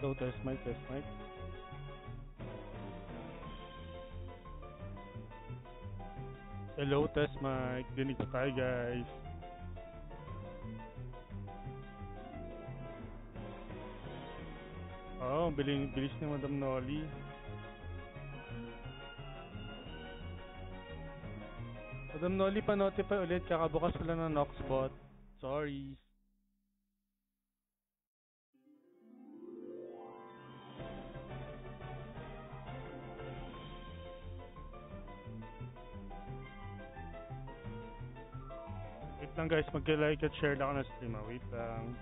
Hello, test mic, test mic. Hello, test mic. Dinig po tayo, guys. Oh, bilis ni Madam Nolly. Madam Nolly, pa-notify ulit. Kakabukas ko lang ng Noxbot. Sorry. Wait lang guys, mag-like at share lang ako ng stream. Wait lang.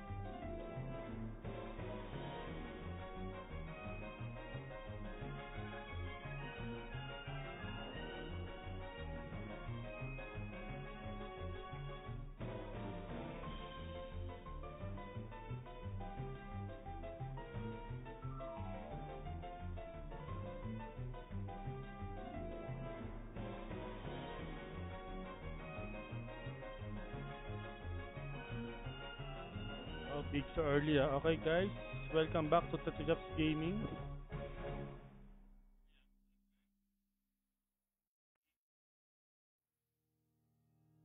Oh, big so early ah. Okay guys, welcome back to Tatajaps Gaming.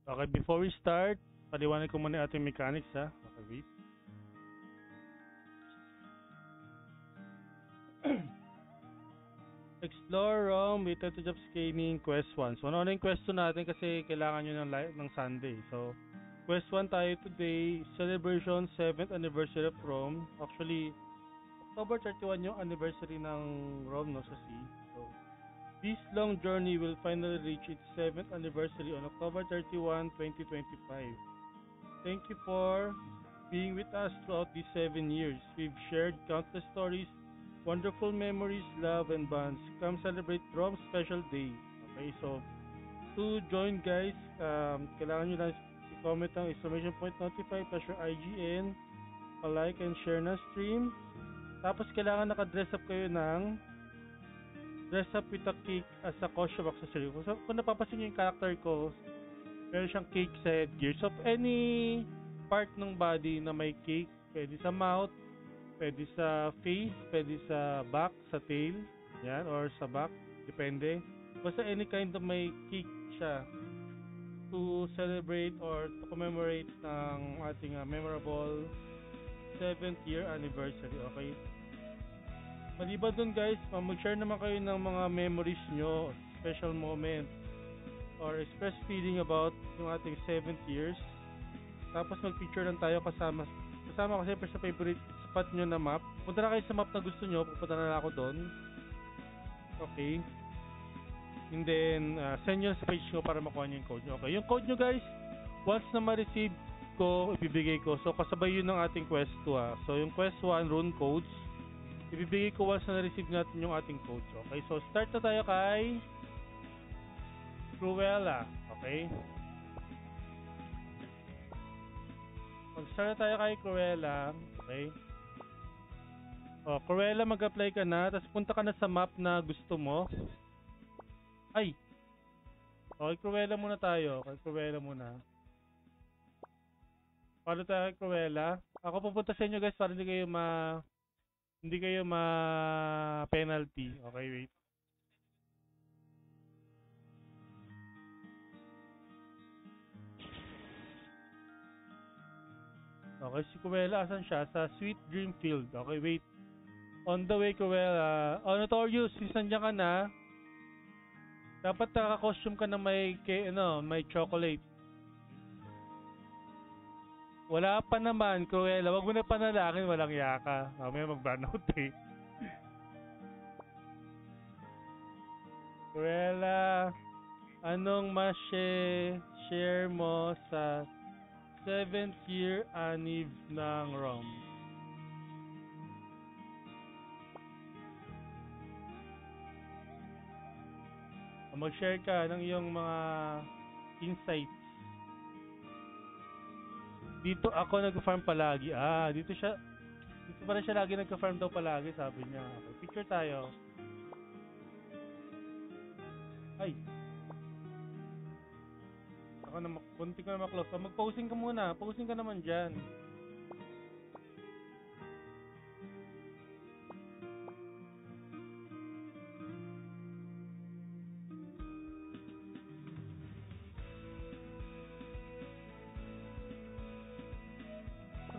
Okay, before we start, paliwanag ko muna ating mechanics ha. Okay, wait. Explore ROM with Tatajaps Gaming Quest 1. So ano yung quest 2 natin kasi kailangan nyo ng, ng Sunday. So, Quest 1 tayo today, celebration 7th anniversary of Rome. Actually, October 31 yung anniversary ng Rome no, sa sea. So, this long journey will finally reach its 7th anniversary on October 31, 2025. Thank you for being with us throughout these 7 years. We've shared countless stories, wonderful memories, love, and bonds. Come celebrate Rome's special day. Okay, so to join guys, kailangan nyo lang i-comment ang exclamation point notify plus your IGN, pa-like and share na stream. Tapos kailangan naka-dress up kayo ng dress up with a cake as a costume accessory. Kung napapansin nyo yung character ko, meron siyang cake sa headgear. So any part ng body na may cake, pwede sa mouth, pwede sa face, pwede sa back, sa tail, yan, or sa back, depende. Basta any kind of may cake siya to celebrate or to commemorate ng ating memorable 7th year anniversary, okay? Maliban dun guys, mag-share naman kayo ng mga memories nyo, special moment, or express feeling about yung ating 7th years. Tapos mag-picture lang tayo kasama ko siyempre sa favorite spot nyo na map. Punta na kayo sa map na gusto nyo, pupunta na ako doon. Okay. And then, send nyo sa page ko para makuha nyo yung code nyo. Okay, yung code nyo guys, once na ma-receive ko, ibibigay ko. So, kasabay yun ng ating quest 2 ha. So, yung quest 1, rune codes, ibibigay ko once na na-receive natin yung ating codes. Okay, so start na tayo kay Cruella. Okay? Mag-start na tayo kay Cruella. Okay? O, Cruella, mag-apply ka na. Tapos punta ka na sa map na gusto mo. Ay! Okay, Cruella muna tayo. Okay, Cruella muna. Paano tayo kay Cruella? Ako pupunta sa inyo guys para hindi kayo ma-penalty. Okay, wait. Okay, si Cruella, asan siya? Sa Sweet Dream Field. Okay, wait. On the way, Cruella. Oh, Notorious, since nandiyan ka na, dapat naka-costume ka na may chocolate. Wala pa naman, Cruella. Wag mo na panalangin, walang yaka. Mamaya mag-burnout eh. Cruella, anong share mo sa 7th year anniv ng Rome? Mag-share ka ng iyong mga insights. Dito ako nag-farm palagi. Dito pala siya lagi nag-farm daw palagi, sabi niya. Okay, picture tayo. Ay. Ako na, kunti ko na maklose. So, mag-posing ka muna. Posing ka naman dyan.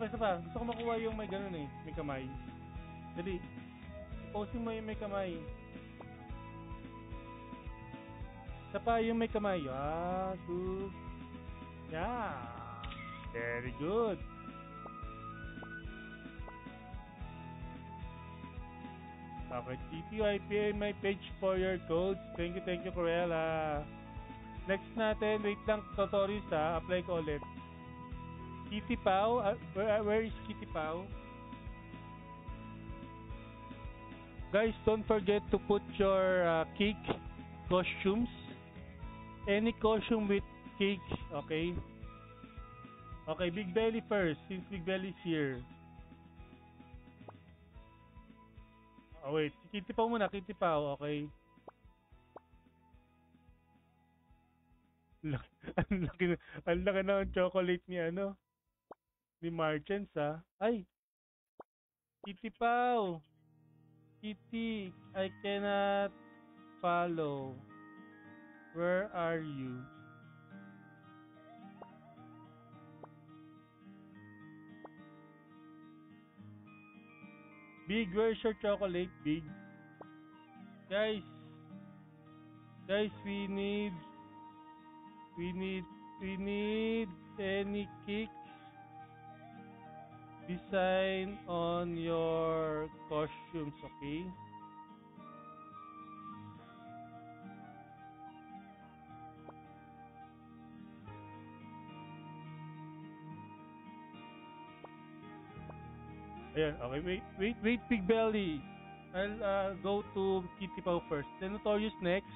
isa pa. Gusto ko makuha yung may ganun eh. May kamay. Dali. Posing mo yung may kamay. Isa pa yung may kamay. 2. Yeah. Very good. Okay, TTYPA my page for your codes. Thank you, Cruella. Next natin, wait lang, tutorials apply ko ulit. Kitty Pau, where is Kitty Pau? Guys, don't forget to put your cake costumes. Any costume with cake, okay? Okay, Big Belly first, since Big Belly's here. Oh wait, Kitty Pau muna, Kitty Pau, okay? Ang laki na ng chocolate ni ni Marchens Ay, Kitty Pau. Kitty, I cannot follow. Where are you? Big, where's your chocolate, Big? Guys, we need any cakes design on your costumes, okay? Ayan, okay, wait, Big Belly. I'll go to Kitty Pau first. Then Notorious next.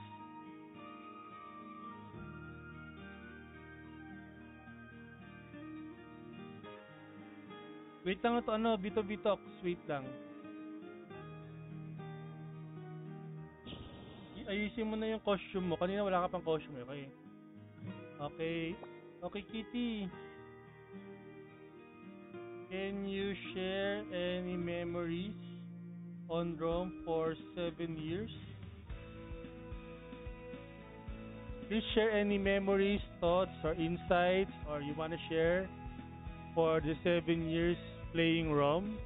Wait lang ito, Bitox, wait lang. Ayusin mo na yung costume mo. Kanina wala ka pang costume, okay? Okay, Kitty. Can you share any memories on Rome for 7 years? Please share any memories, thoughts, or insights, or you want to share for the 7 years playing Rome.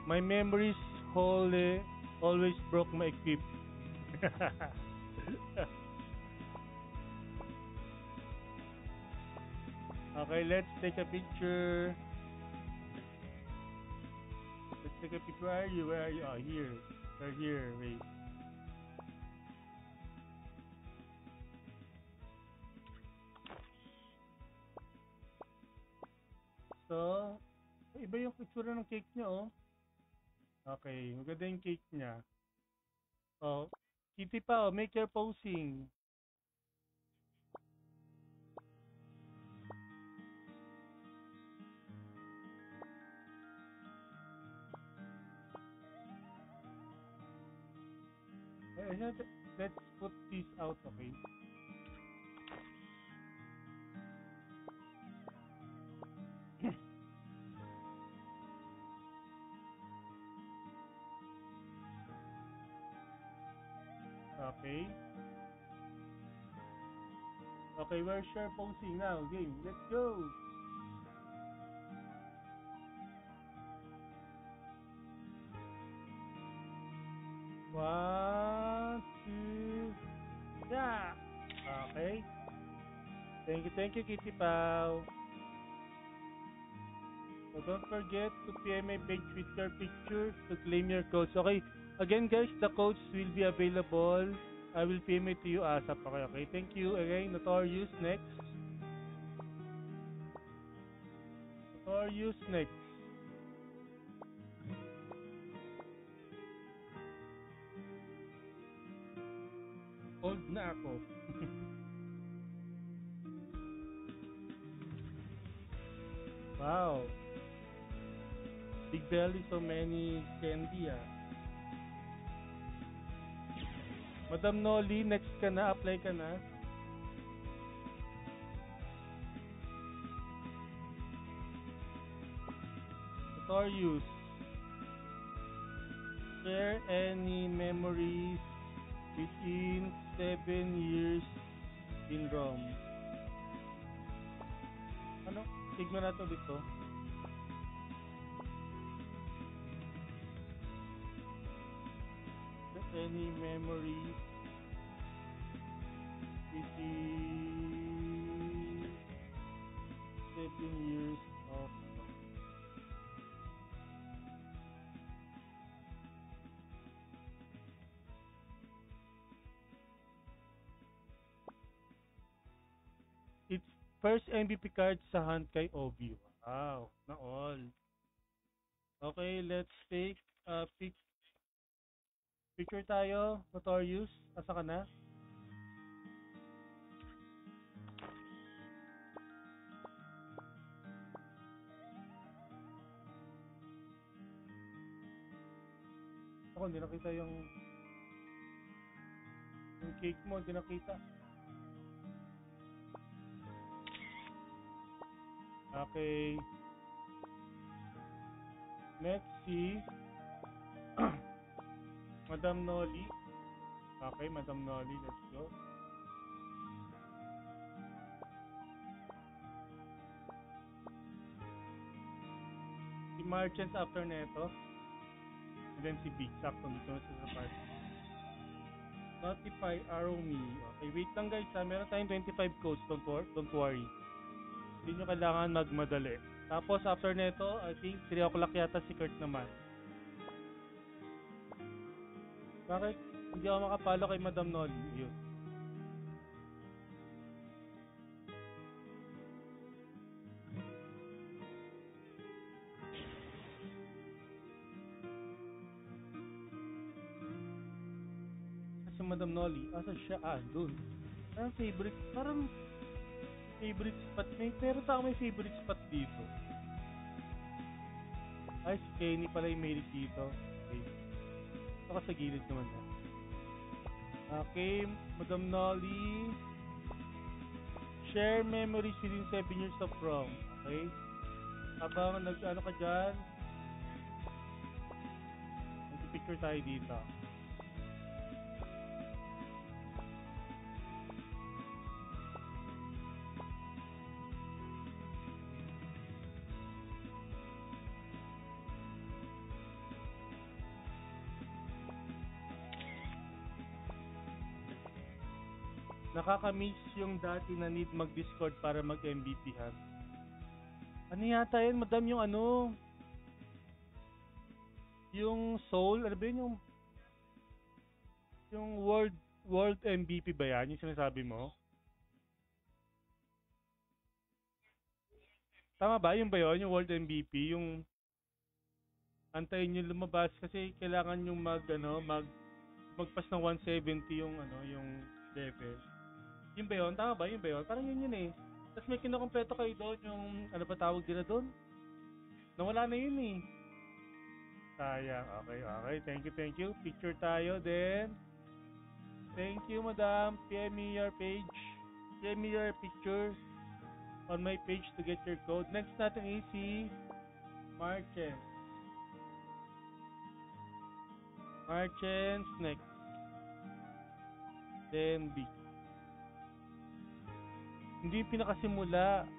My memories always broke my equip. Okay, let's take a picture. Where are you? Oh, here. You're here. Wait. So, iba yung itsura ng cake niya, oh. Okay, maganda yung cake niya. Oh, Kitty Pao, make your posing. Let's put this out, okay? Okay. Okay, we're share posing now. Game, let's go. One, two, yeah. Okay. Thank you, Kitty Pao. So don't forget to PM my page with your picture to claim your codes. Okay. Again, guys, the codes will be available. I will PM it to you ASAP. Okay. Thank you. Again, Notorious next. Notorious next. Old na ako. Wow. Big belly, so many candy Madam Nolly, next ka na, apply ka na. Notorious. Share any memories within 7 years in Rome. Ano? Tignan natin ulit to. Any memories within 7 years of its first MVP card sa hand kay Obi. Wow, na all. Okay, let's take a picture tayo. Notorious, asa ka na? Ako, hindi nakita yung cake mo, hindi nakita. Okay. Let's see. Madam Nolly. Okay, Madam Nolly, let's go. Si Marchants after neto. And then si Big Sakto dito sa part. Notify arrow me. Okay, wait lang guys ha. Meron tayong 25 codes. Don't worry. Hindi nyo kailangan magmadali. Tapos after neto, I think 3 o'clock yata si Kurt naman. Bakit? Hindi ako makapalo kay Madam Nolly. Yun. Kasi Madam Nolly, asa siya? Dun. Parang favorite spot. Meron tao may favorite spot dito. Ay, si Kenny pala yung may dito. Okay. Ito ka sa gilid naman na. Okay, Madam Nolly. Share memories within 7 years of prom. Okay? Habang nag-ano ka dyan, mag-picture tayo dito. Nakakamiss yung dati na need mag-Discord para mag-MVP ha. Ano yata yun, madam, yung ano? Yung Soul, ano ba yun yung World MVP ba yan? Yung sinasabi mo? Tama ba? Yung ba yun? Yung World MVP? Yung antayin nyo lumabas kasi kailangan yung magpas ng 170 yung yung level. Yun ba yun? Tama ba? Yun ba yun? Parang yun eh. Tapos may kinukompleto kayo doon, yung ano ba tawag nila doon? Nawala na yun eh. Sayang. Okay. Thank you. Picture tayo then. Thank you, madam. PM me your page. PM me your picture on my page to get your code. Next natin is si Marchens. Marchens next. Then B. Hindi yung pinakasimula.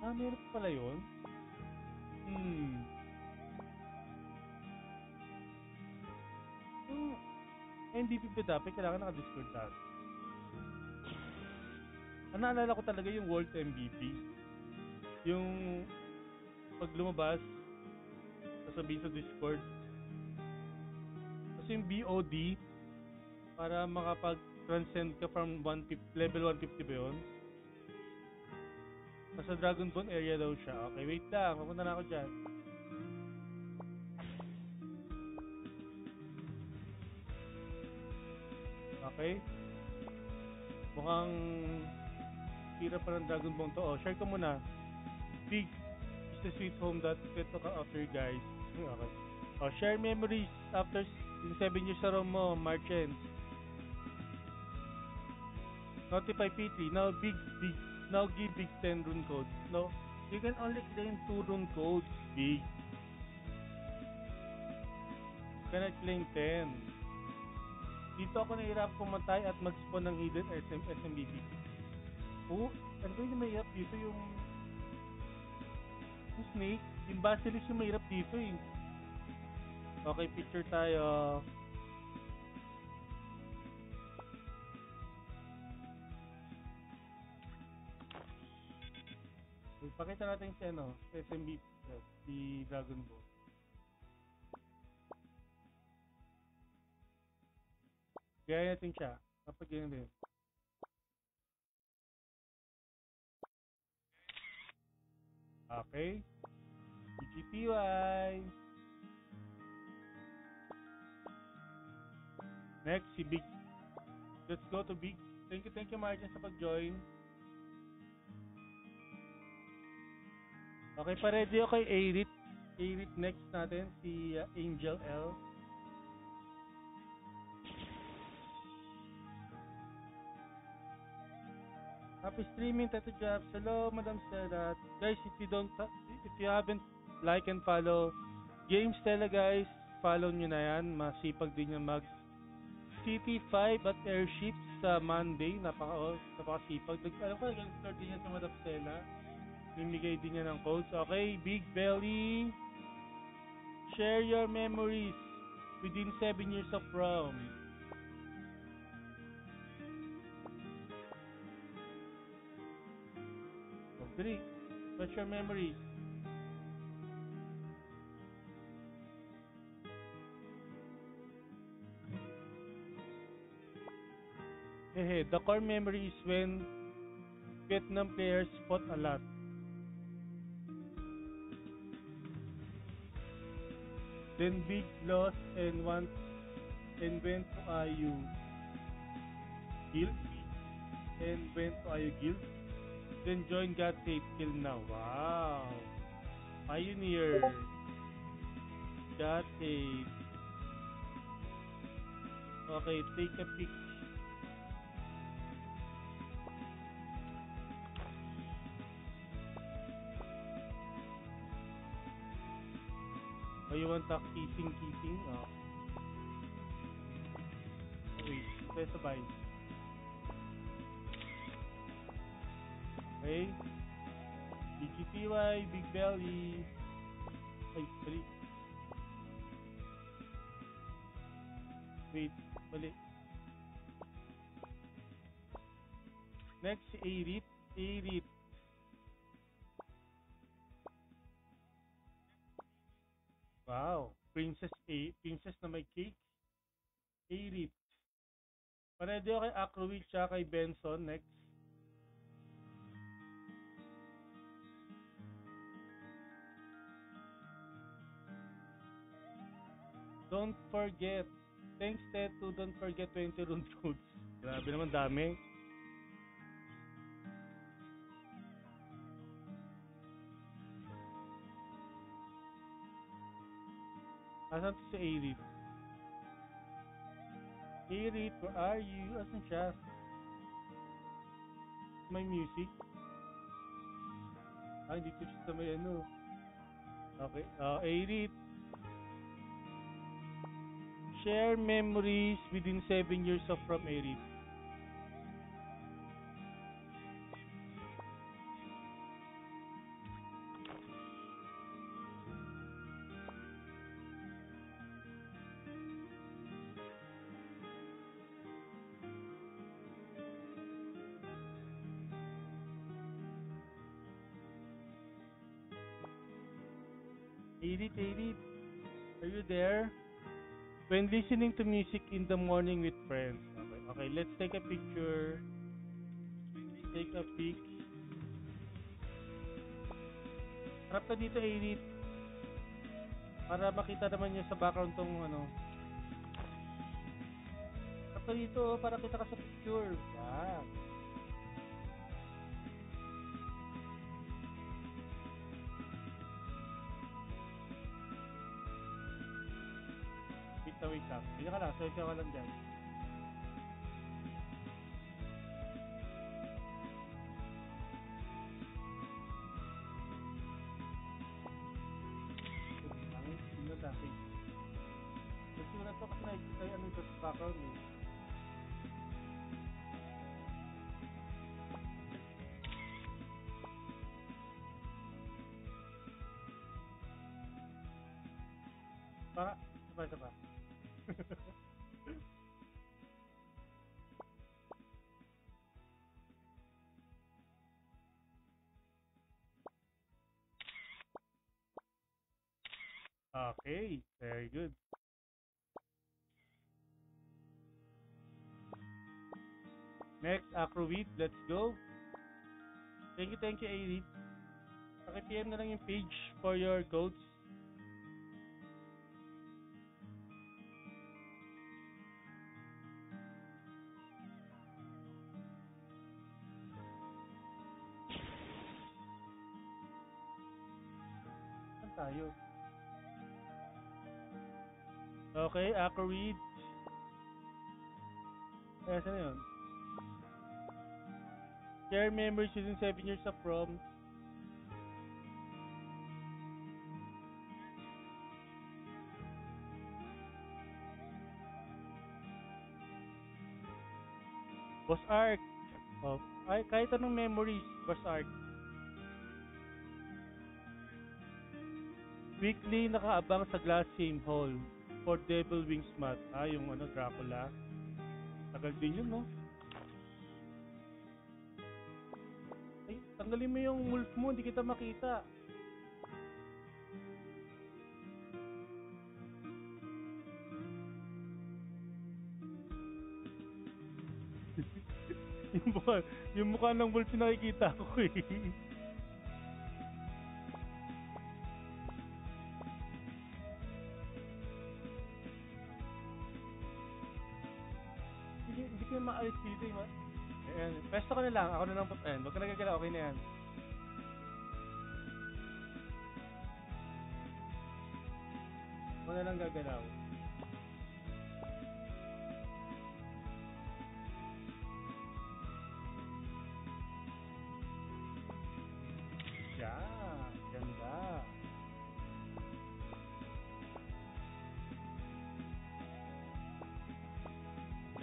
Meron pa pala yun? Yung MVP ba dapat kailangan naka-Discord tayo? Ang naalala ko talaga yung World MVP. Yung pag lumabas, sasabihin sa Discord. Kasi yung BOD, para makapag-transcend ka from level 150 ba yun? Nasa Dragon Ball area daw siya. Okay, wait lang. Papunta na ako dyan. Okay. Mukhang tira pa ng Dragon Ball to. Share ko muna. Big is the sweet home that get to after guys. Okay. Share memories after in 7 years sa room mo, Marchens. Notify P3. Now give Big 10 rune codes. No, you can only claim 2 rune codes, Big. Kenneth Lane 10. Dito ako nahirap pumatay at mag-spawn ng hidden SMBP. Oh, ano ba yung mahirap dito? Yung snake, yung basilisk yung mahirap dito eh. Okay, picture tayo. Pakita natin si ano, SMB, si Dragon Ball. Gaya natin siya. Kapag ganyan din. Okay. BGTY. Next, si Big. Let's go to Big. Thank you Martin sa pag-join. Okay, pa-ready ako kay Arit. Arit next natin, si Angel L. Happy streaming, Tato Jobs. Hello, Madam Sedat. Guys, if you haven't like and follow Games Tela, guys, follow nyo na yan. Masipag din yung mag CT5 at Airship sa Monday. Napakasipag. Alam ko, nag-start din yan sa Madam Stella. Mimigay din niya ng codes. Okay, Big Belly. Share your memories within 7 years of ROM. Three. What's your memories? The core memory is when Vietnam players fought a lot. Then Big lost and went to IU Guild and went to IU Guild. Then joined God Save till now. Wow. Pioneer. God Save. Okay, take a pic. Oh, you want a kissing? Oh. Wait, let's sabay. Okay. BGTY, Big Belly. Ay, sorry. Wait, bali. Next, si Arit. Arit. Wow. Princess na may cake. Arit. Paredy ako kay Acrowick tsaka kay Benson. Next. Don't forget. Thanks, Tetu. Don't forget 20 rune codes. Grabe naman, dami. Asan to si Arit? Arit, where are you? Asan siya? May music? Ah, dito siya sa may ano. Okay. Arit. Share memories within 7 years of from Arit. Arit, are you there? When listening to music in the morning with friends. Okay, let's take a picture. Take a pic. Harap ka dito, Arit. Para makita naman nyo sa background tong ano. Harap ka dito, para kita ka sa picture. Yan. Wait lang. Hindi ka lang. Selfie ka lang dyan. issue na to kasi nakikita yung ano ito sa background eh. Para, sabay. Okay, very good. Next, Acroweed, let's go. Thank you, Arid. Paki-PM na lang yung page for your codes. Saan tayo? Okay, Acroweed. Saan na yun? Share memories within 7 years of prom. Boss Arc. Oh, ay, kahit anong memories, Boss Arc. Weekly nakaabang sa Glass Same Hall for Devil Wings Mat. Ah, yung ano, Dracula. Tagal din yun, no? Ay, tanggalin mo yung wolf mo, hindi kita makita. yung mukha ng wolf yung nakikita ko eh. Hindi ko yung maalis dito eh. Ayan, pesto ka na lang, ako na lang po. Ayan, huwag ka nagagala, okay na yan. Ako na lang gagalaw. Yeah, ganda.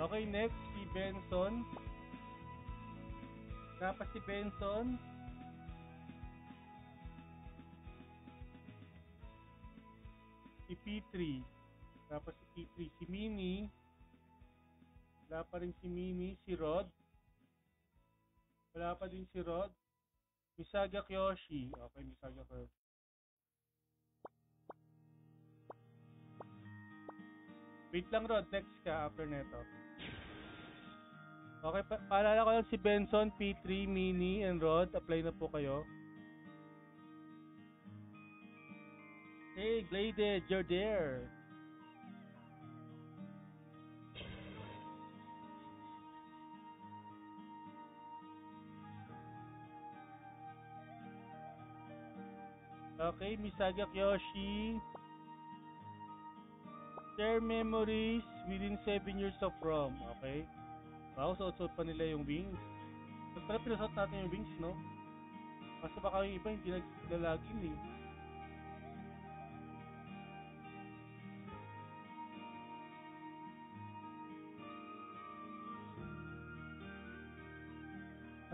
Okay, next, si Benson. Dapat si Benson. Si P3. Tapos si P3. Si Mini. Wala pa rin si Mini. Si Rod. Wala pa din si Rod. Misaga Kyoshi. Okay, Misaga Kyoshi. Wait lang, Rod. Next ka after neto. Okay, paalala ko lang si Benson, P3, Mini, and Rod. Apply na po kayo. Hey, Bladed, you're there. Okay, Misaga Kyoshi. Share memories within 7 years of prom. Okay. Wow, suot-suot pa nila yung wings. Ba't pala pinasuot natin yung wings, no? Kasi baka yung iba hindi naglalagin eh.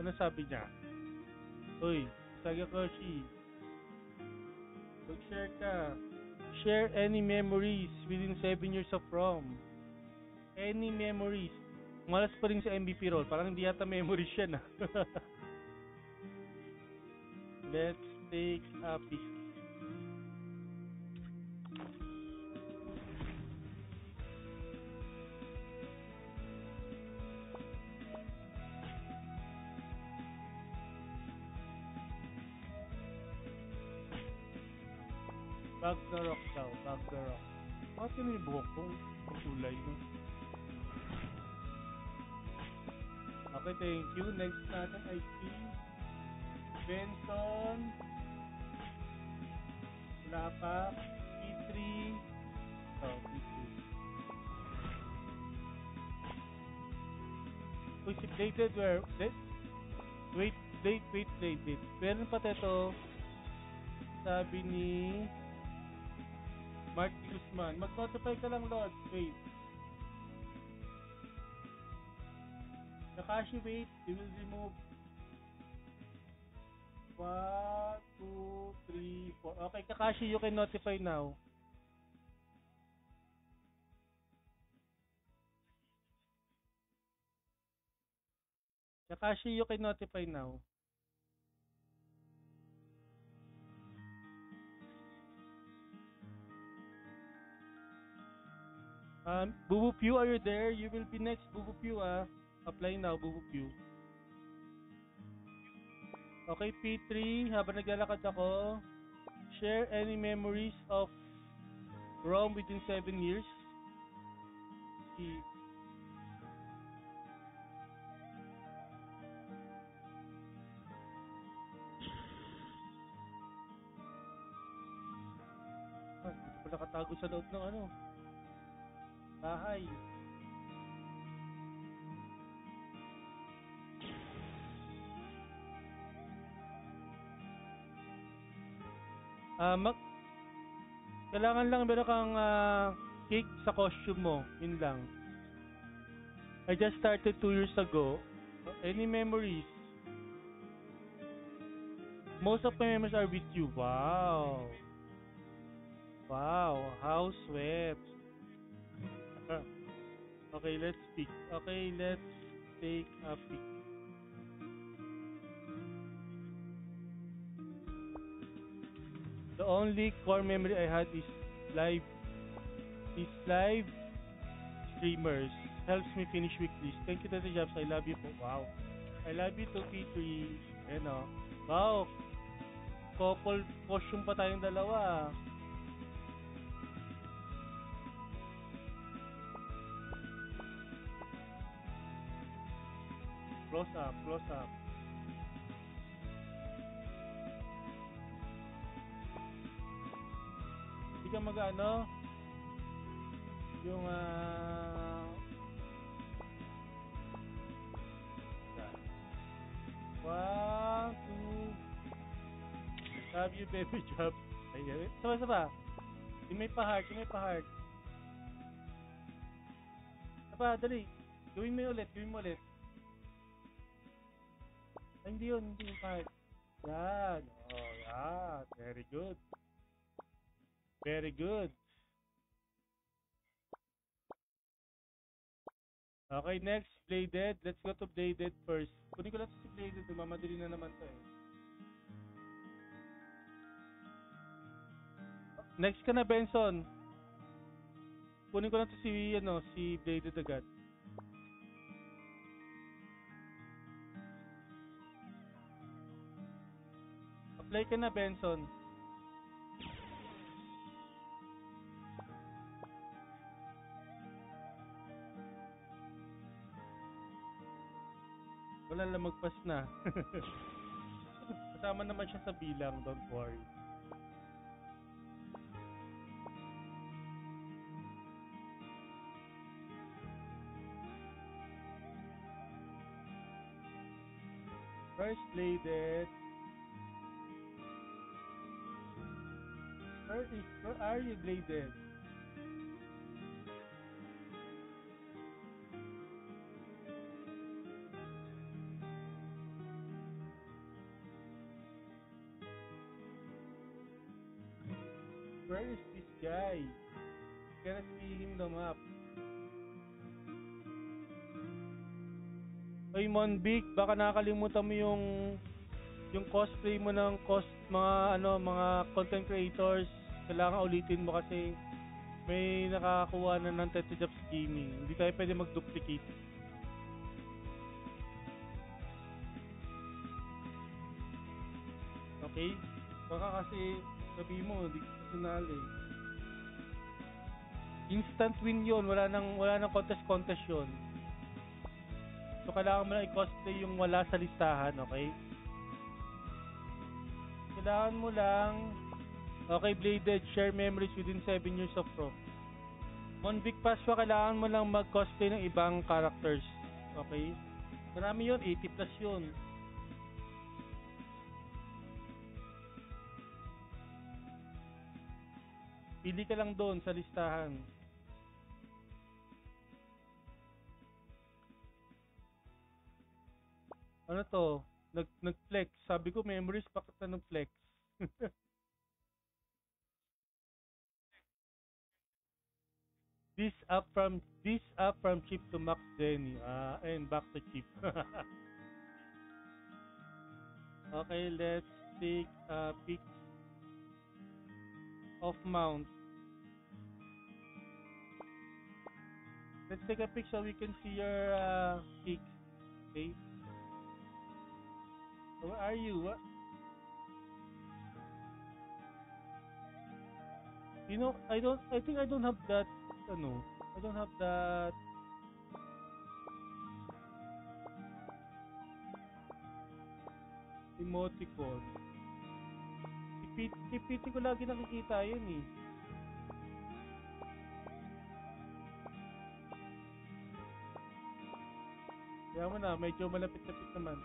Ano sabi niya? Uy, Saga Koshi, mag-share ka. Share any memories within 7 years of prom. Any memories. Malas pa rin sa MVP role. Parang hindi yata memories siya na. Let's take a peek. Ragnarok daw, Ragnarok. Bakit yun yung buhok ko? Ang kulay no? Okay, thank you. Next natin ay si Benson. Wala pa. P3. Oh, P3. Uy, si Bladed where? Wait. Meron pa teto. Sabi ni Mark D. Guzman. Mag-notify ka lang, Lord. Wait. Kakashi, wait. We will remove 1, 2, 3, 4. Okay, Kakashi, you can notify now. Kakashi, you can notify now. Bubu Pew, are you there? You will be next, Bubu Pew, Apply now, Bubu Pew. Okay, P3, habang naglalakad ako, share any memories of Rome within 7 years. Dito pa nakatago sa loob ng bahay. Kailangan lang meron kang cake sa costume mo. Yun lang. I just started 2 years ago. Any memories? Most of my memories are with you. Wow. Wow. How sweet. Okay, let's pick. Okay, let's take a pic. The only core memory I had is live streamers. Helps me finish weeklies. Thank you, Tata Jobs. I love you po. Wow. I love you too, P3. Wow. Couple costume pa tayong dalawa. Close up. Hindi ka yung one, two. Love you, baby job. Ayun. Sama. Yung may pa-heart. Dali. Gawin mo ulit. Ay, hindi yung pa-heart. Yan. Oh, yan. Very good. Okay, next, Bladed. Let's go to Bladed first. Kunin ko lang si Bladed. Mamadali na naman to Next ka na, Benson. Kunin ko lang to si Bladed agad. Apply ka na, Benson. Wala lang, magpas na. Kasama naman siya sa bilang, don't worry. First Bladed. Where are you, Bladed? Where is this guy? Can I see him the map? Oy, Monbic, baka nakakalimutan mo yung cosplay mo ng mga content creators. Kailangan ulitin mo kasi may nakakuha na ng Tete Jobs Gaming. Hindi tayo pwede mag-duplicate. Okay? Baka kasi sabi mo, hindi ko sinali. Instant win yun. Wala nang contest yun. So, kailangan mo lang i-cosplay yung wala sa listahan, okay? Kailangan mo lang, okay, Bladed, share memories within 7 years of Pro. Monvic Pasqua, kailangan mo lang mag-cosplay ng ibang characters, okay? Marami yun, 80 plus yun. Pili ka lang doon sa listahan. Ano to? Nag-flex. Sabi ko memories, bakit na nag-flex? This up from Chip to Max Denny. And back to Chip. Okay, let's take a pic of Mount. Let's take a pic so we can see your pic. Okay. Where are you? What? You know, I think I don't have that. Ano? I don't have that emoticon. Si Piti ko lagi nakikita yun eh. Kaya mo na, medyo malapit-lapit naman.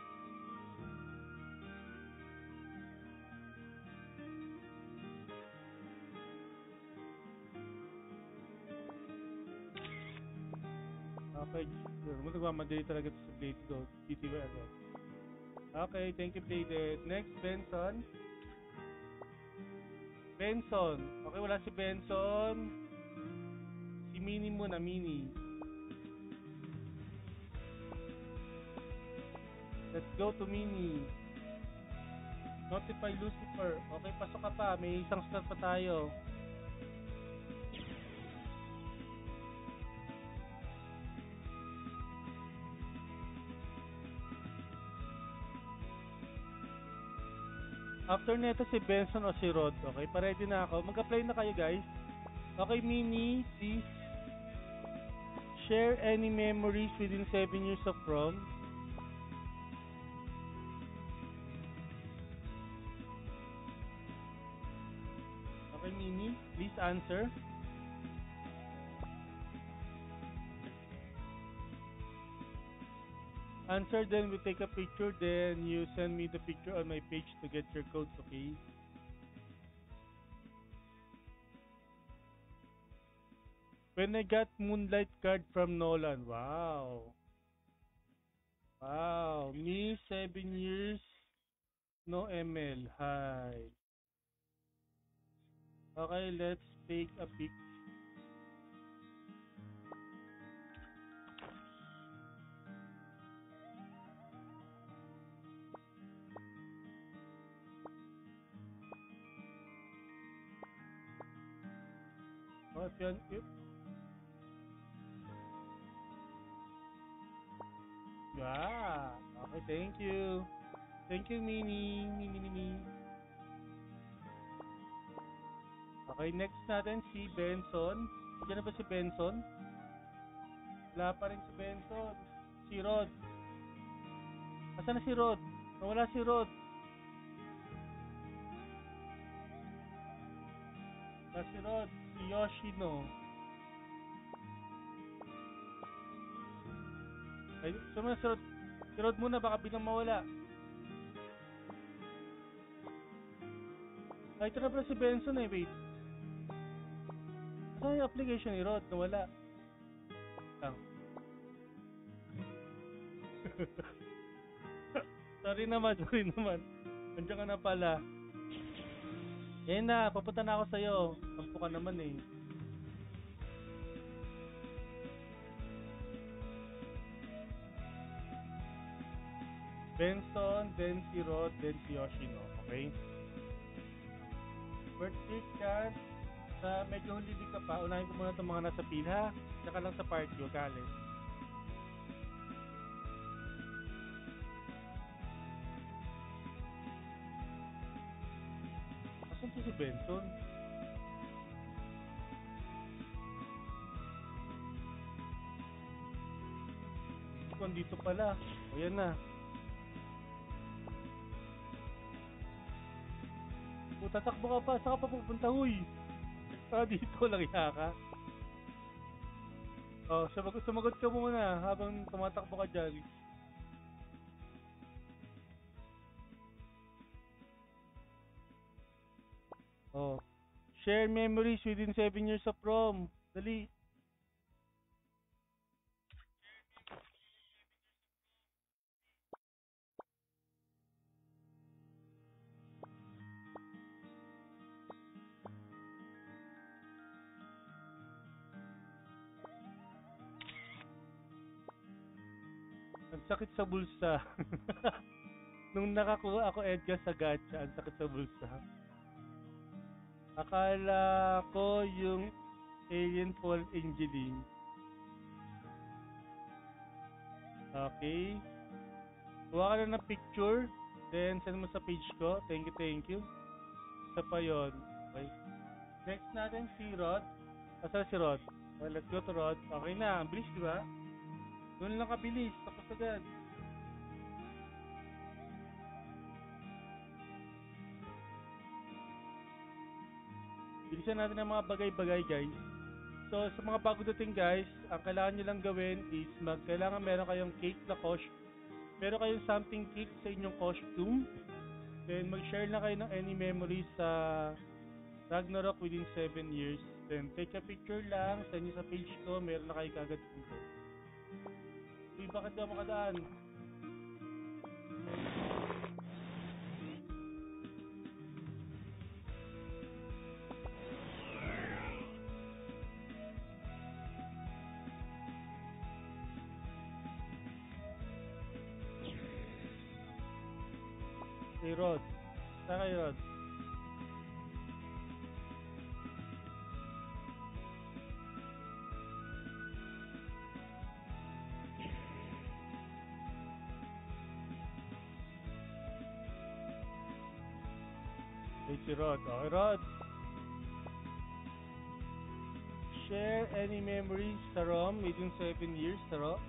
Okay, nagmamadali talaga ito sa Blade Dog. GTWL. Okay, thank you, Bladed. Next, Benson. Benson. Okay, wala si Benson. Si Mini muna, Mini. Let's go to Mini. Notify Lucifer. Okay, pasok ka pa. May isang slot pa tayo. After neto si Benson o si Rod. Okay, pa-ready na ako. Mag-apply na kayo, guys. Okay, Mini, please share any memories within 7 years of prom. Okay, Mini, please answer. Answer, then we take a picture, then you send me the picture on my page to get your codes, okay? When I got Moonlight card from Nolan, wow. Wow, me 7 years, no ML, hi. Okay, let's take a pic. Oh, yeah. Okay, thank you. Thank you, Mini. Mini. Okay, next natin si Benson. Diyan na ba si Benson? Wala pa rin si Benson. Si Rod. Asan na si Rod? Nawala si Rod. Wala si Rod. Si Yoshino. Ay, sumuna si Rod. Si Rod muna, baka biglang mawala. Ay, ito na pala si Benson eh, wait. Saan yung application ni Rod? Nawala. Lang. sorry naman. Andiyan ka na pala. Yan na, papunta na ako sa'yo. Tampo ka naman eh. Benson, then si Rod, then si Yoshino. Okay? Birthday card. Sa medyo huli ka pa, unahin ko muna itong mga nasa pila. Tsaka lang sa party, huwag kalit. Asan si Benson? Kung dito pala. O yan na. O tatakbo ka pa. Saan ka pa pupunta, huy? Saka dito lang ka. O, sumagot ka muna habang tumatakbo ka dyan. Oh, Share memories within 7 years of prom. Dali. Ang sakit sa bulsa. Nung nakakuha ako Edgar sa gacha, ang sakit sa bulsa. Akala ko yung Alien Fall Angeline. Okay. Kuha ka na ng picture. Then send mo sa page ko. Thank you, thank you. Isa pa yun. Okay. Next natin si Rod. Asa si Rod? Okay, let's go to Rod. Okay na. Ang bilis, di ba? Doon lang kabilis. Tapos agad. Bilisan natin ang mga bagay-bagay, guys. So, sa mga bago dating, guys, ang kailangan nyo lang gawin is kailangan meron kayong cake na costume. Meron kayong something cake sa inyong costume. Then, mag-share na kayo ng any memories sa Ragnarok within 7 years. Then, take a picture lang, send nyo sa page ko, meron na kayo kagad dito. Uy, bakit daw makadaan? Hey, Rod. Saan kayo, Rod? Hey, si Rod. Okay, Rod. Share any memories sa ROM within 7 years sa Rod.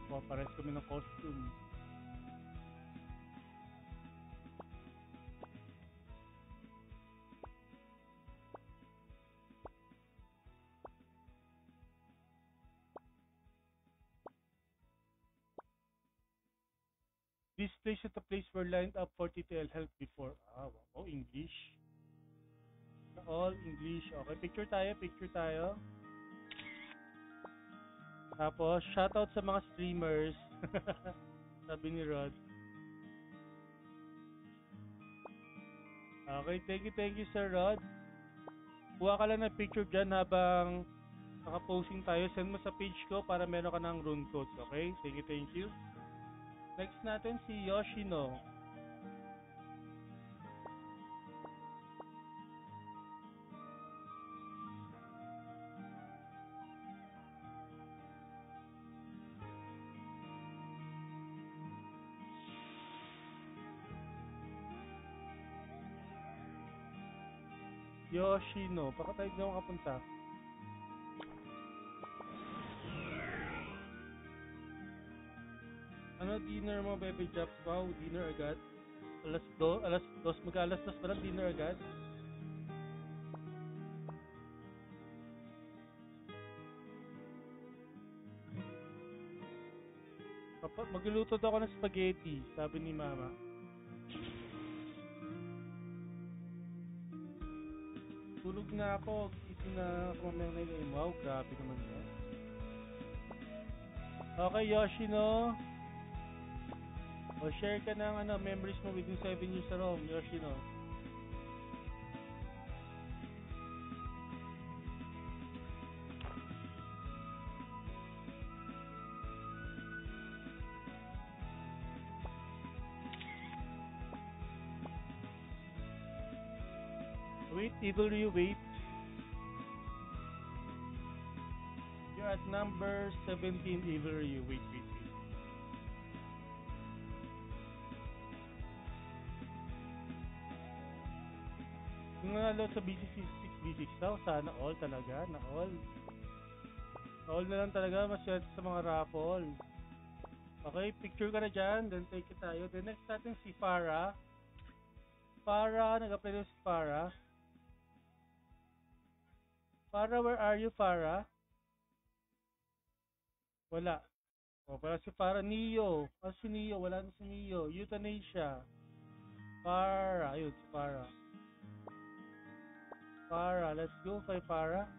O, pares kami ng costume. This place at the place were lined up for TTL help before. Ah, wow. Oh, English. All English. Okay, picture tayo, picture tayo. Tapos, shoutout sa mga streamers. Sabi ni Rod. Okay, thank you, Sir Rod. Kuha ka lang ng picture dyan habang naka-posting tayo. Send mo sa page ko para meron ka ng rune codes. Okay? Thank you. Next natin si Yoshino. Yoshino. Baka tayo doon kapunta. Ano dinner mo, Baby Jap? Wow, dinner agad. Alas dos, mag-alas dos pa lang, dinner agad. Magluluto daw ako ng spaghetti, sabi ni Mama. Tulog na ako, gising na ako mamaya ngayon. Wow, grabe naman yan. Okay, Yoshino. O, share ka ng memories mo within 7 years na Rome, Yoshino. Wait, Evil you wait. You're at number 17, Evil you wait. Yung nanalo sa BC6, BC6 daw, sana all talaga, na all. All na lang talaga, masyado sa mga raffle. Okay, picture ka na dyan, then take it tayo. Then next natin si Farah. Farah, nag-apply na si Farah. Farah, where are you, Farah? Wala. O, para si para Neo. Ah, si Neo. Wala na si Neo. Euthanasia. Para. Ayun, si Para. Para. Let's go kay Para.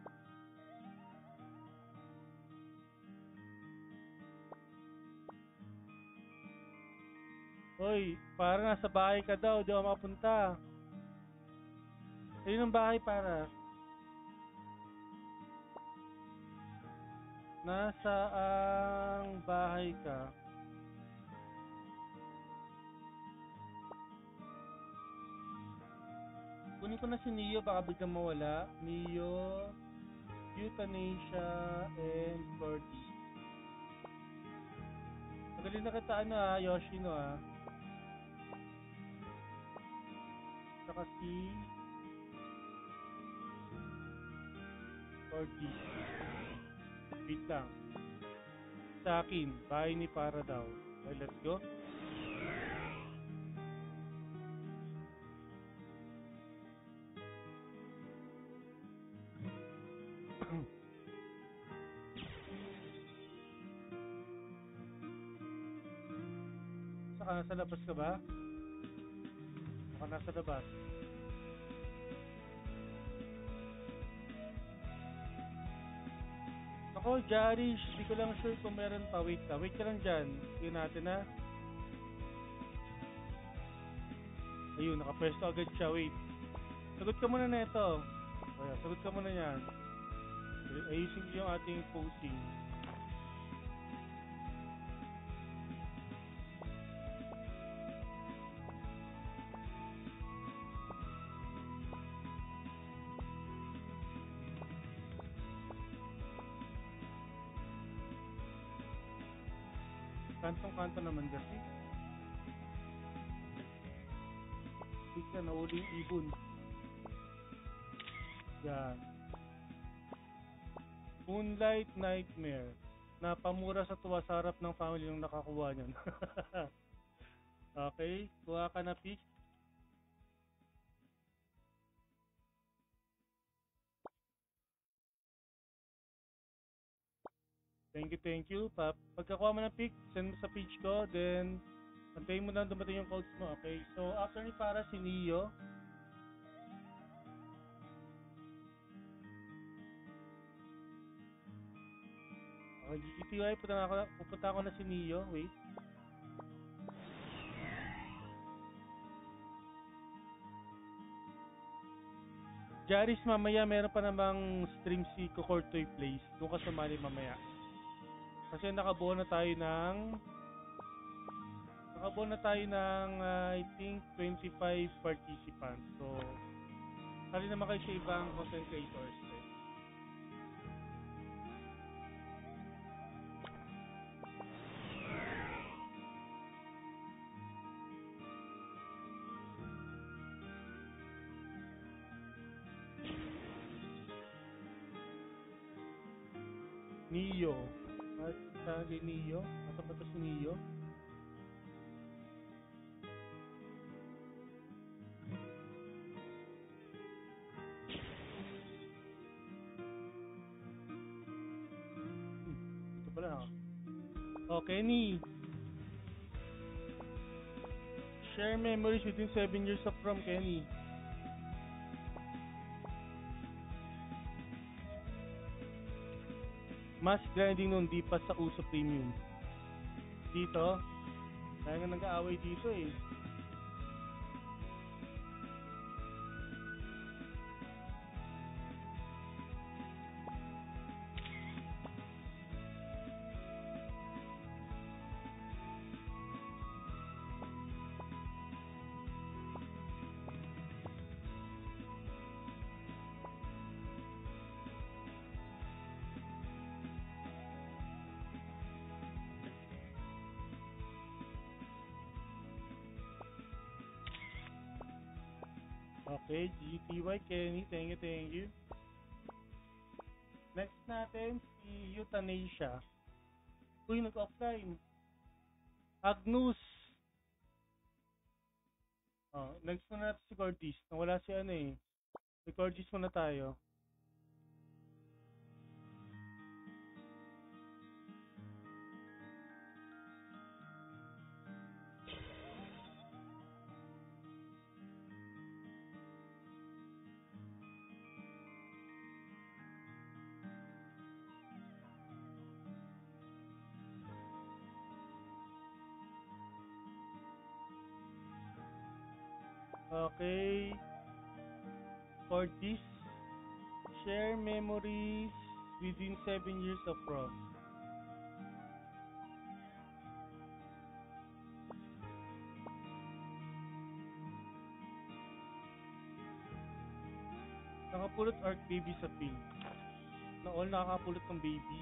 Hoy, para nasa bahay ka daw. Di ako mapunta. Ayun ang bahay para. Nasa ang bahay ka. Kunin ko na si Neo, baka biglang mawala. Neo, Euthanasia, and Cordy. Magaling na kita Yoshino Saka si Cordy. Wait lang. Sa akin, bahay ni para daw. Okay, let's go. Saka nasa labas ka ba? Saka nasa labas. Ako, Jarish, di ko lang sure kung meron pa. Wait ka lang dyan. Tingnan natin Ayun, nakapwesto agad siya. Wait. Sagot ka muna na ito. Sagot ka muna yan. Ayusin ko yung ating posting. Kantong-kanto naman kasi. Bigla nahuli yung ibon. Yan. Moonlight Nightmare. Napamura sa tuwa sa harap ng family nung nakakuha niyan. Okay, kuha ka na pick. Thank you. Pagkakuha mo ng pick, send mo sa page ko, then antayin mo lang dumating yung codes mo, okay? So, after ni para si Neo. Okay, GTY, pupunta ako na si Neo. Wait. Jaris, mamaya meron pa namang stream si Kokortoy Place. Doon ka sumali mamaya. Kasi nakabuo na tayo ng I think 25 participants. So, sali naman kayo sa ibang content creators. Neo. At sabi Neo. Asa ba ito si Neo? Ito pala Okay, Kenny. Share memories within 7 years of from Kenny. Mas grinding nun, di pa sa Uso Premium. Dito, kaya nga nag-aaway dito eh. Okay, GTY Kenny, thank you. Next natin si Euthanasia. Uy, nag-offline. Agnus. Next na natin si Cortis. Nawala si Si Cortis muna tayo. Okay, for this, share memories within 7 years of prom. Nakapulot Arc Baby sa film. Na all nakakapulot ng baby.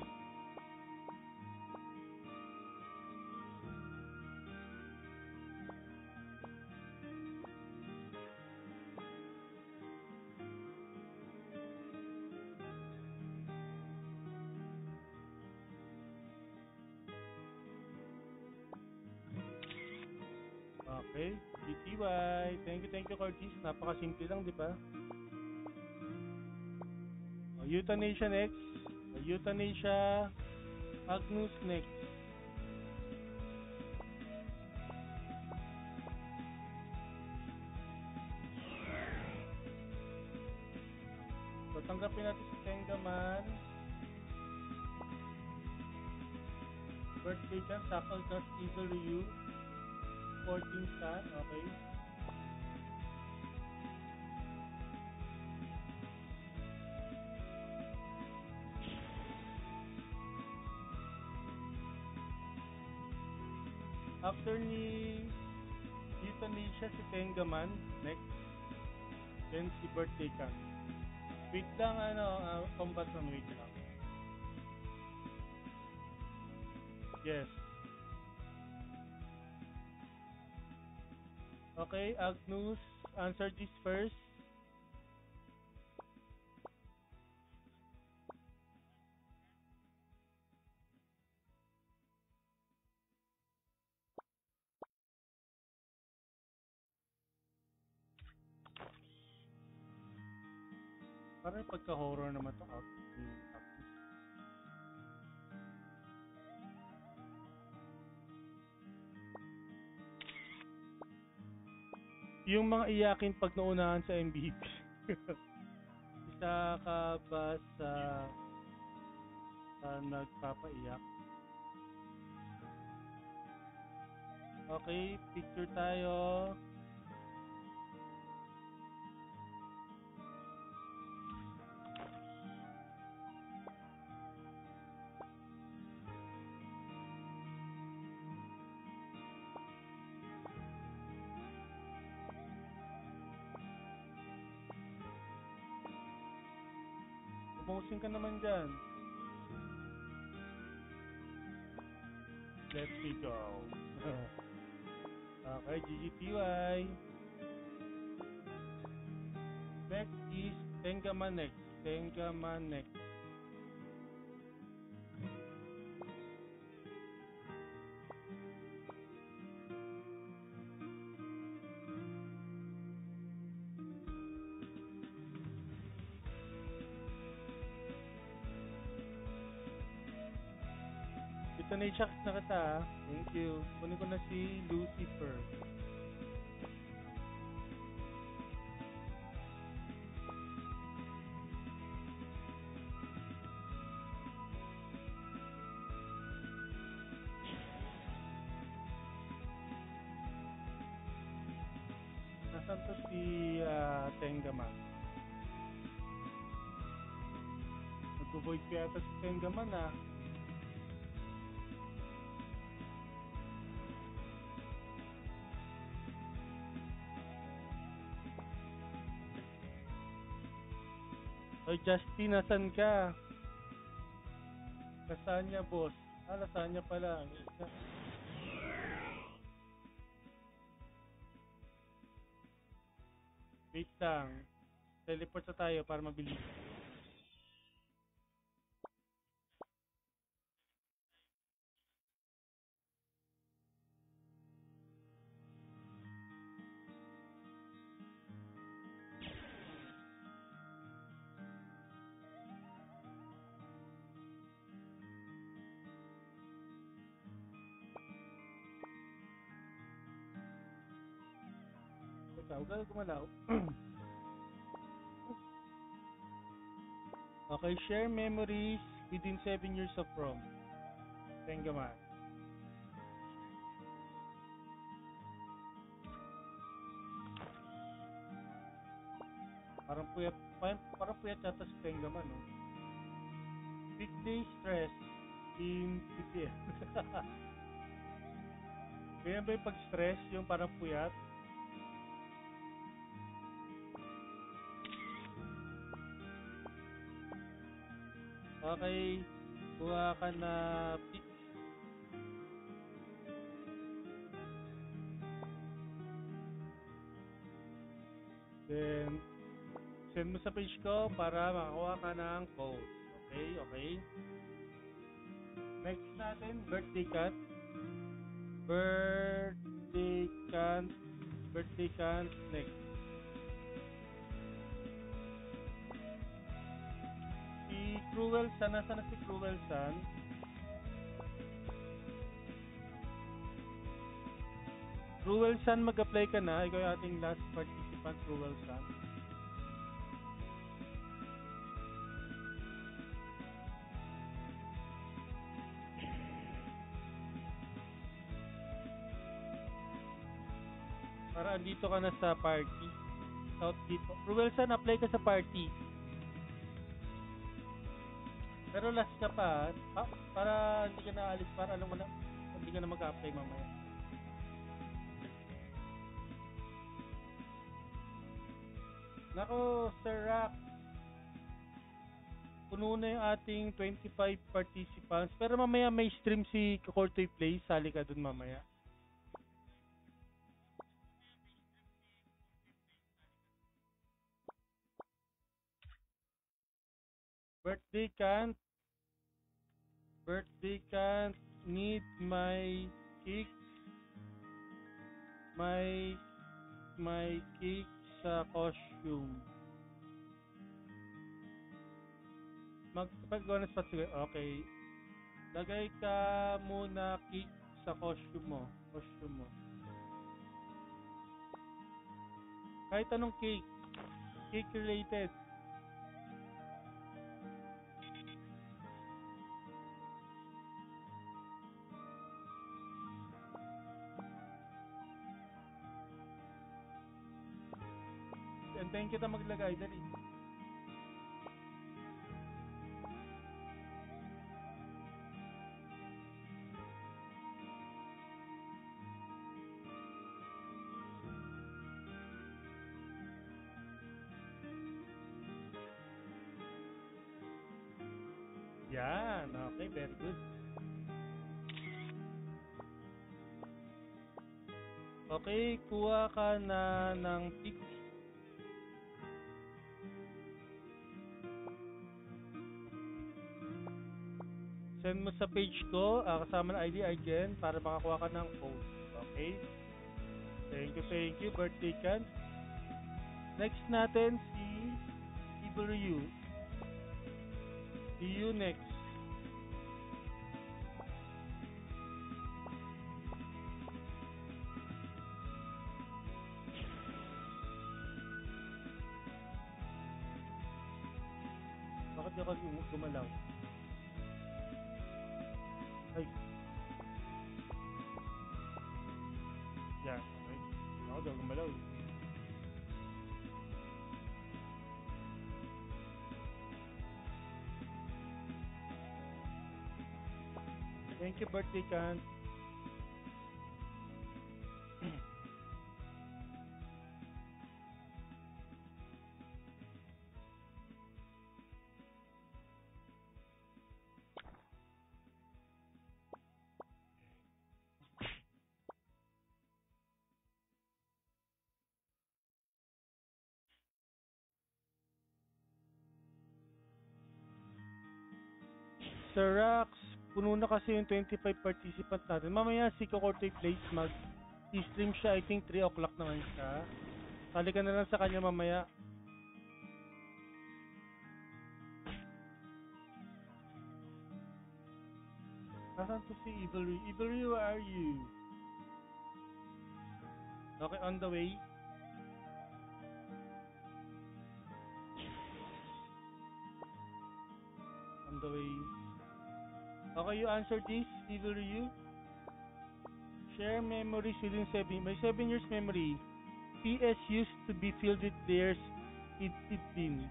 Okay, GTY. Thank you, Curtis. Napakasimple lang, di ba? Euthanasia next. Euthanasia. Agnus next. So, tanggapin natin si Tengaman. Birthday can tackle just Evil Ryu. 14 star, okay. After ni Euthanasia si Tengaman, next. Then si Birthday Can. Wait lang, combat run, wait lang. Yes. Okay, Agnus, answer this first. Parang pagka-horror naman to out. Yung mga iyakin pag naunahan sa MVP. Isa ka ba sa nagpapaiyak? Okay, picture tayo. Promotion ka naman dyan. Let's go. Okay, GGTY. Next is Tengaman next. Tengaman next. Ito na i-check na kita. Thank you. Kunin ko na si Lucifer. Nasaan to si Tengaman? Nag-void ko yata si Tengaman ah. Oy, Justin, nasan ka? Lasanya, boss. Lasanya pala. Wait lang. Teleport na tayo para mabilis. Huwag ka gumalaw. Okay, share memories within 7 years of prom. Tengaman. Parang puyat yata si Tengaman, no? Weekday stress in PPL. Ganyan ba yung pag-stress, yung parang puyat? Okay, kuha ka na pick. Then, send mo sa page ko para makakuha ka ng code. Okay, okay. Next natin, birthday cat. Birthday cat. Birthday cat. Next. Si Cruel Sun. Nasaan na si Cruel Sun? Cruel Sun, mag-apply ka na. Ikaw yung ating last participant, Cruel Sun. Para andito ka na sa party. South dito. Cruel Sun, apply ka sa party. Pero last ka pa, para hindi ka na alis, para alam mo na, hindi ka na mag-apply mamaya. Nako, Sir Rock, puno na yung ating 25 participants. Pero mamaya may stream si Kakortoy Play, sali ka dun mamaya. Birthday can't, birthday can't need my cake, my, my cake sa costume. Pag-gawa ng spot, sige, okay. Lagay ka muna cake sa costume mo. Costume mo. Kahit anong cake. Cake related. Antayin kita maglagay. Dali. Yan. Okay, very good. Okay, kuha ka na ng pic. Send mo sa page ko, kasama na ID again, para makakuha ka ng code. Okay? Thank you, birthday can. Next natin si Evil Ryu. See you next. Bakit di ako gumalaw? Ay. Yan, okay. Ako daw gumalaw. Thank you, birthday can. Sir Rax, puno na kasi yung 25 participants natin. Mamaya si Kokortoy Plays mag-stream siya. I think 3 o'clock naman siya. Sali ka na lang sa kanya mamaya. Nasaan to si Evil Ryu? Evil Ryu, where are you? Okay, on the way. On the way. Okay, you answer this, Evil Ryu. Share memories within 7. May 7 years memory. PS used to be filled with players Speed din.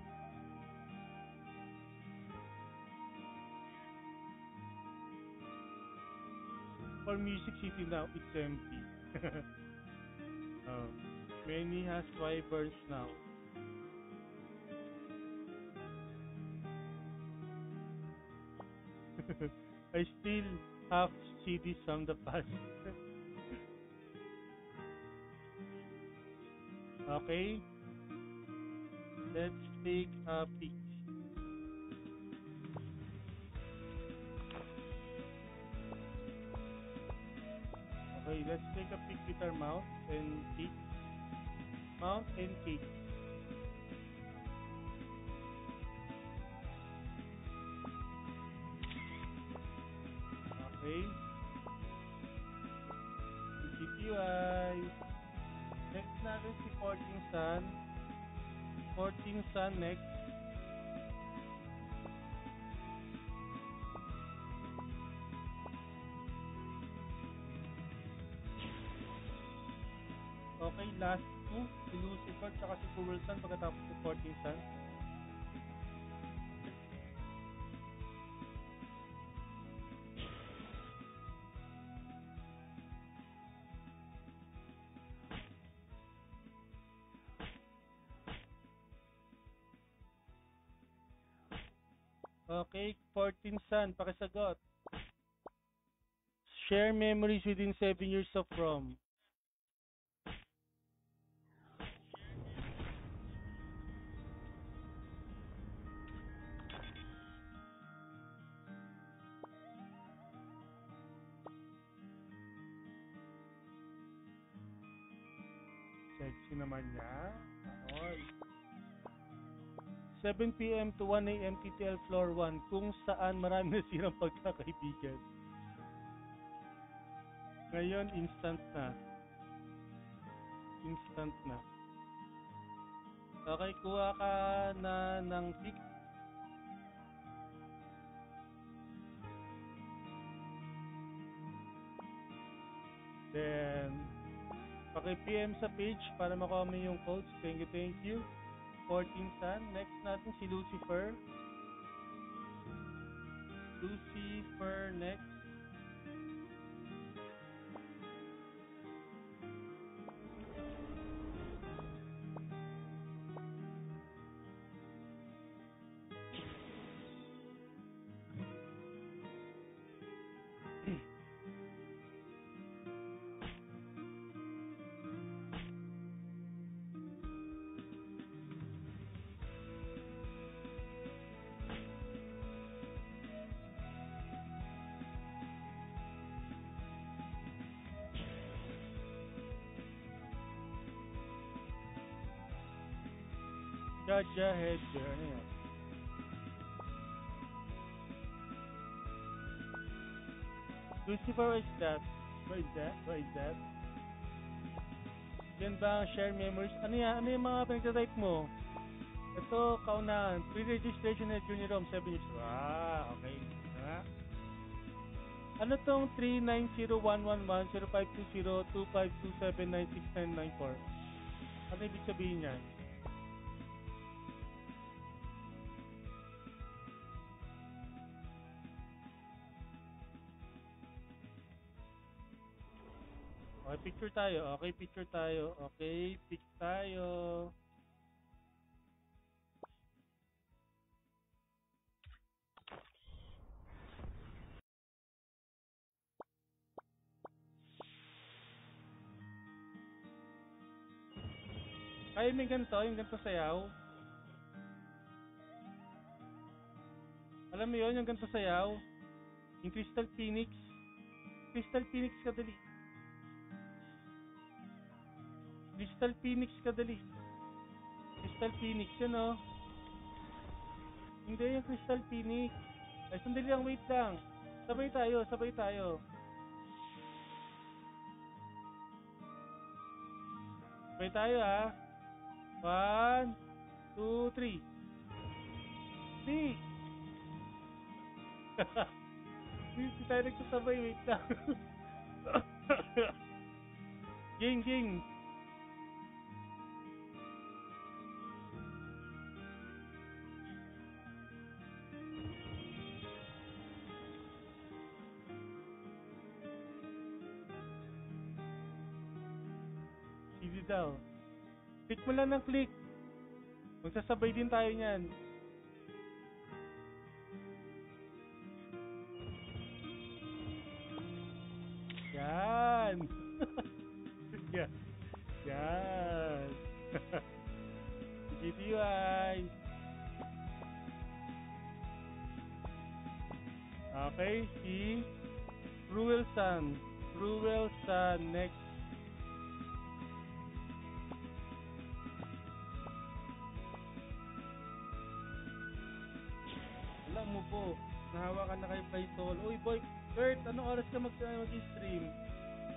For Music City now, it's empty. Oh, many has wyverns now. I still have CDs from the past. Okay, let's take a peek. Okay, let's take a peek with our mount and kick. Mount and kick. Okay, CTY. Next natin si 14 Sun. 14 Sun next. Okay, last two. Si Lucifer tsaka si Cruel Sun pagkatapos si 14 Sun. Okay, 14 Sun, pakisagot. Share memories within 7 years of Rom. Sexy naman niya. All. 7 p.m. to 1 a.m. TTL Floor 1 kung saan marami nasirang pagkakaibigan. Ngayon, instant na. Instant na. Okay, kuha ka na ng pick. Then, paki-PM sa page para makuha mo yung codes. Thank you, thank you. 14 Sun. Next natin si Lucifer. Lucifer next. Jaja Hedger. Ano yan? Lucifer, what is that? What is that? What is that? Yan ba ang share memories? Ano yan? Ano yung mga pinagtatype mo? Ito, kaunahan. Pre-registration at Junior ROM, 7 years. Ah, okay. Nga. Ano tong 3901105202527969994? Ano ibig sabihin yan? Okay, picture tayo. Okay, picture tayo. Okay, pic tayo. Ay, may ganito, yung ganito sayaw. Alam mo yun, yung ganito sayaw. Yung Crystal Phoenix. Crystal Phoenix kadali. Crystal Phoenix kadali. Crystal Phoenix, yun o. Hindi yung Crystal Phoenix. Ay, sandali lang, wait lang. Sabay tayo, sabay tayo. Sabay tayo ha. 1, 2, 3. Hindi tayo nagsasabay, wait lang. Ging, ging. Easy daw. Click mo lang ng click. Magsasabay din tayo niyan. Yan. Yan. Yan. GTY. Okay, si Ruel San. Ruel San next. Alam mo po, nahawakan na kay Play Soul. Uy boy, Kurt, anong oras ka mag-stream?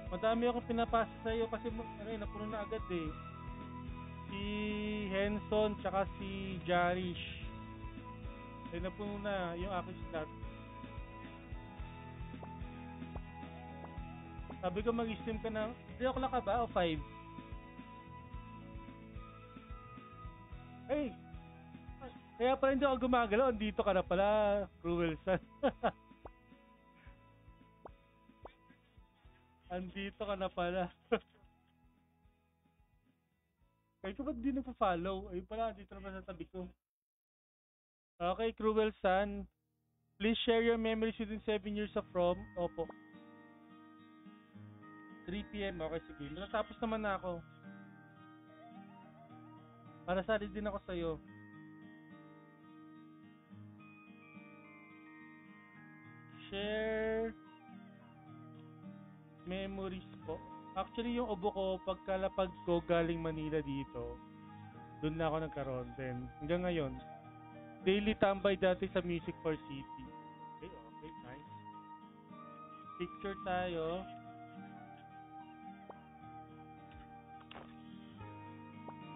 Madami akong pinapasa sa'yo kasi napuno na agad eh. Si Henson tsaka si Jarish. Ay napuno na yung aking slot. Sabi ko mag-stream ka na, 3 o'clock ka ba o 5? Ay! Kaya pala hindi ako gumagalaw, andito ka na pala, Cruel San. Andito ka na pala. Kaya ko ba't di nagpa-follow? Ayun pala, andito naman sa tabi ko. Okay, Cruel San. Please share your memories within 7 years of prom. Opo. 3 PM, okay sige. Natapos naman na ako. Para sali din ako sa'yo. Share memories po. Actually, yung ubo ko, pagkalapag ko galing Manila dito, doon na ako nagkaroon. Then, hanggang ngayon, daily tambay dati sa Music for City. Okay, okay, nice. Picture tayo.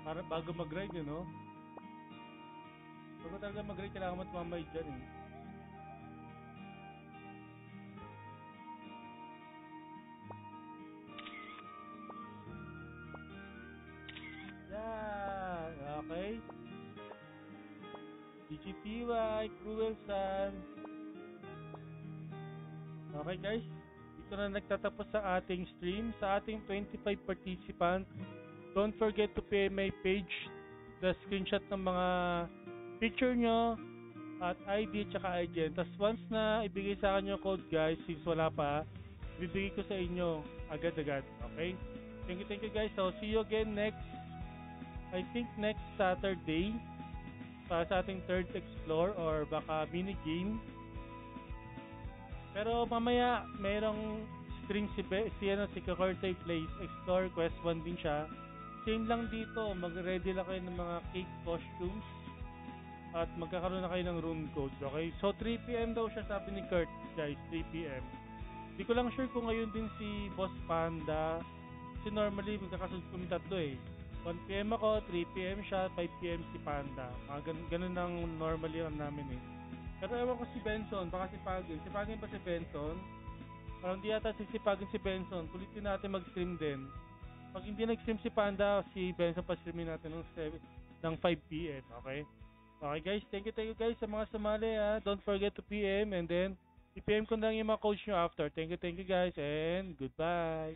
Para bago mag-ride yun, no? Bago talaga mag-ride, kailangan mo tumambay dyan, eh. Yan, okay. DGTY, Cruel San. Okay guys, dito na nagtatapos sa ating stream. Sa ating 25 participants, don't forget to PM my page, the screenshot ng mga picture nyo at ID at saka agent. Tapos once na ibigay sa akin yung code guys, since wala pa, ibibigay ko sa inyo agad-agad. Okay? Thank you guys. So see you again next, I think next Saturday para sa ating third explore or baka mini game. Pero mamaya merong stream si Kakortay Plays Explore Quest 1 din siya. Same lang dito, mag-ready lang kayo ng mga cake costumes at magkakaroon na kayo ng room codes, okay? So 3 PM daw siya, sabi ni Kurt, guys, 3 PM. Di ko lang sure kung ngayon din si Boss Panda, kasi normally magkakasunod kami tatlo eh. 1 PM ako, 3 PM siya, 5 PM si Panda. Mga ganun ang normally ang namin eh. Pero ewan ko si Benson, baka si Pagin. Si Pagin ba si Benson? Parang di yata sisipagin si Benson. Kulitin natin mag-stream din. Pag hindi nag-stream si Panda, si Benson pa-streamin natin ng 5 PM, okay? Okay guys, thank you guys sa mga sumali ha. Don't forget to PM and then i-PM ko lang yung mga coach nyo after. Thank you guys and goodbye.